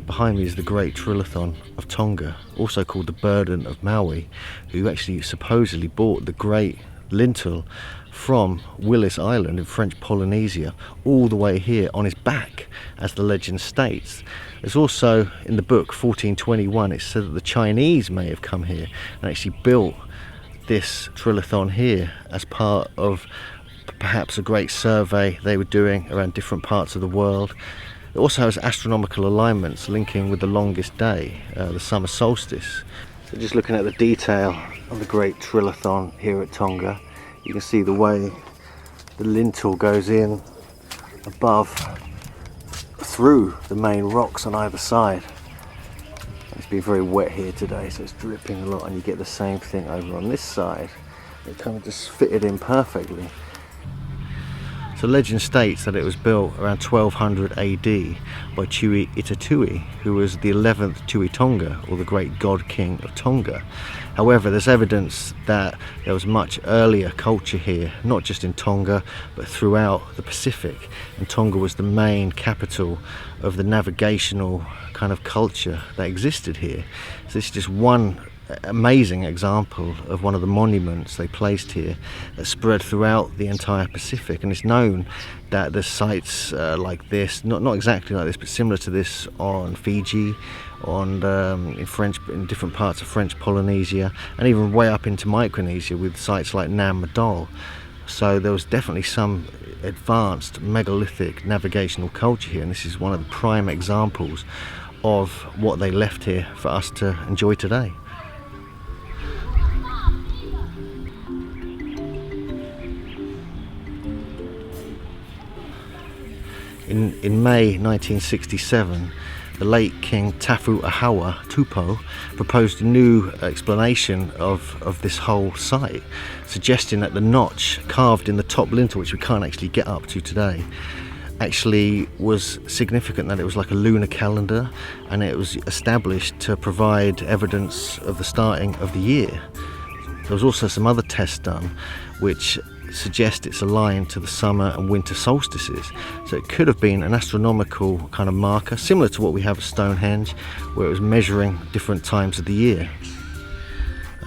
behind me is the Great Trilithon of Tonga, also called the Burden of Maui, who actually supposedly brought the Great Lintel from Willis Island in French Polynesia all the way here on his back, as the legend states. There's also, in the book 1421, it said that the Chinese may have come here and actually built this Trilithon here as part of perhaps a great survey they were doing around different parts of the world. It also has astronomical alignments linking with the longest day, the summer solstice. So just looking at the detail of the Great Trilithon here at Tonga, you can see the way the lintel goes in above through the main rocks on either side. It's been very wet here today, so it's dripping a lot, and you get the same thing over on this side. It kind of just fitted in perfectly. So legend states that it was built around 1200 AD by Tui Itatui, who was the 11th Tui Tonga, or the great god king of Tonga. However, there's evidence that there was much earlier culture here, not just in Tonga, but throughout the Pacific. And Tonga was the main capital of the navigational kind of culture that existed here. So this is just one amazing example of one of the monuments they placed here that spread throughout the entire Pacific. And it's known that there's sites like this, not exactly like this, but similar to this on Fiji, in different parts of French Polynesia, and even way up into Micronesia with sites like Nam Madol. So there was definitely some advanced megalithic navigational culture here, and this is one of the prime examples of what they left here for us to enjoy today. In May 1967, the late King Tafu Ahawa Tupo proposed a new explanation of this whole site, suggesting that the notch carved in the top lintel, which we can't actually get up to today, actually was significant, that it was like a lunar calendar, and it was established to provide evidence of the starting of the year. There was also some other tests done which suggest it's aligned to the summer and winter solstices, so it could have been an astronomical kind of marker, similar to what we have at Stonehenge, where it was measuring different times of the year.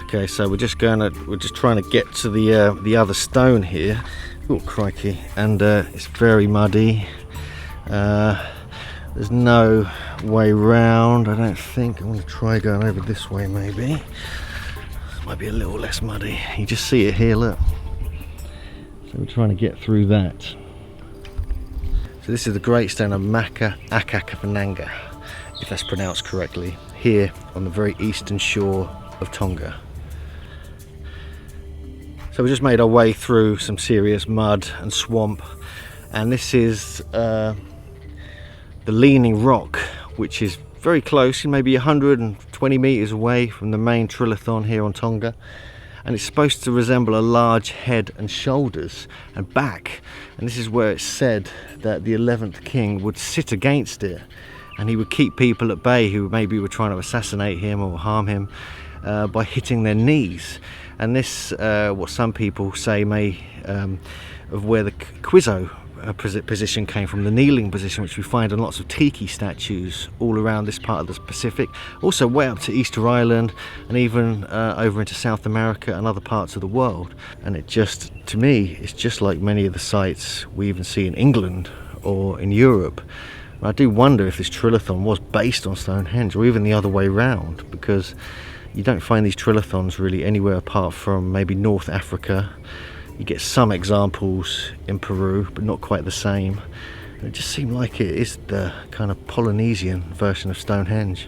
Okay, so we're just trying to get to the other stone here. Oh crikey, and it's very muddy. There's no way round, I don't think. I'm going to try going over this way maybe. This might be a little less muddy. You just see it here, look. So we're trying to get through that. So this is the great stone of Haʻamonga, if that's pronounced correctly, here on the very eastern shore of Tonga. So we just made our way through some serious mud and swamp, and this is the Leaning Rock, which is very close, maybe 120 meters away from the main Trilithon here on Tonga. And it's supposed to resemble a large head and shoulders and back, and this is where it's said that the 11th king would sit against it, and he would keep people at bay who maybe were trying to assassinate him or harm him by hitting their knees. And this, what some people say, may of where the Quizo position came from, the kneeling position, which we find in lots of tiki statues all around this part of the Pacific, also way up to Easter Island, and even over into South America and other parts of the world. And it just, to me, it's just like many of the sites we even see in England or in Europe. And I do wonder if this Trilithon was based on Stonehenge, or even the other way round, because you don't find these Trilithons really anywhere apart from maybe North Africa. You get some examples in Peru, but not quite the same. And it just seemed like it is the kind of Polynesian version of Stonehenge.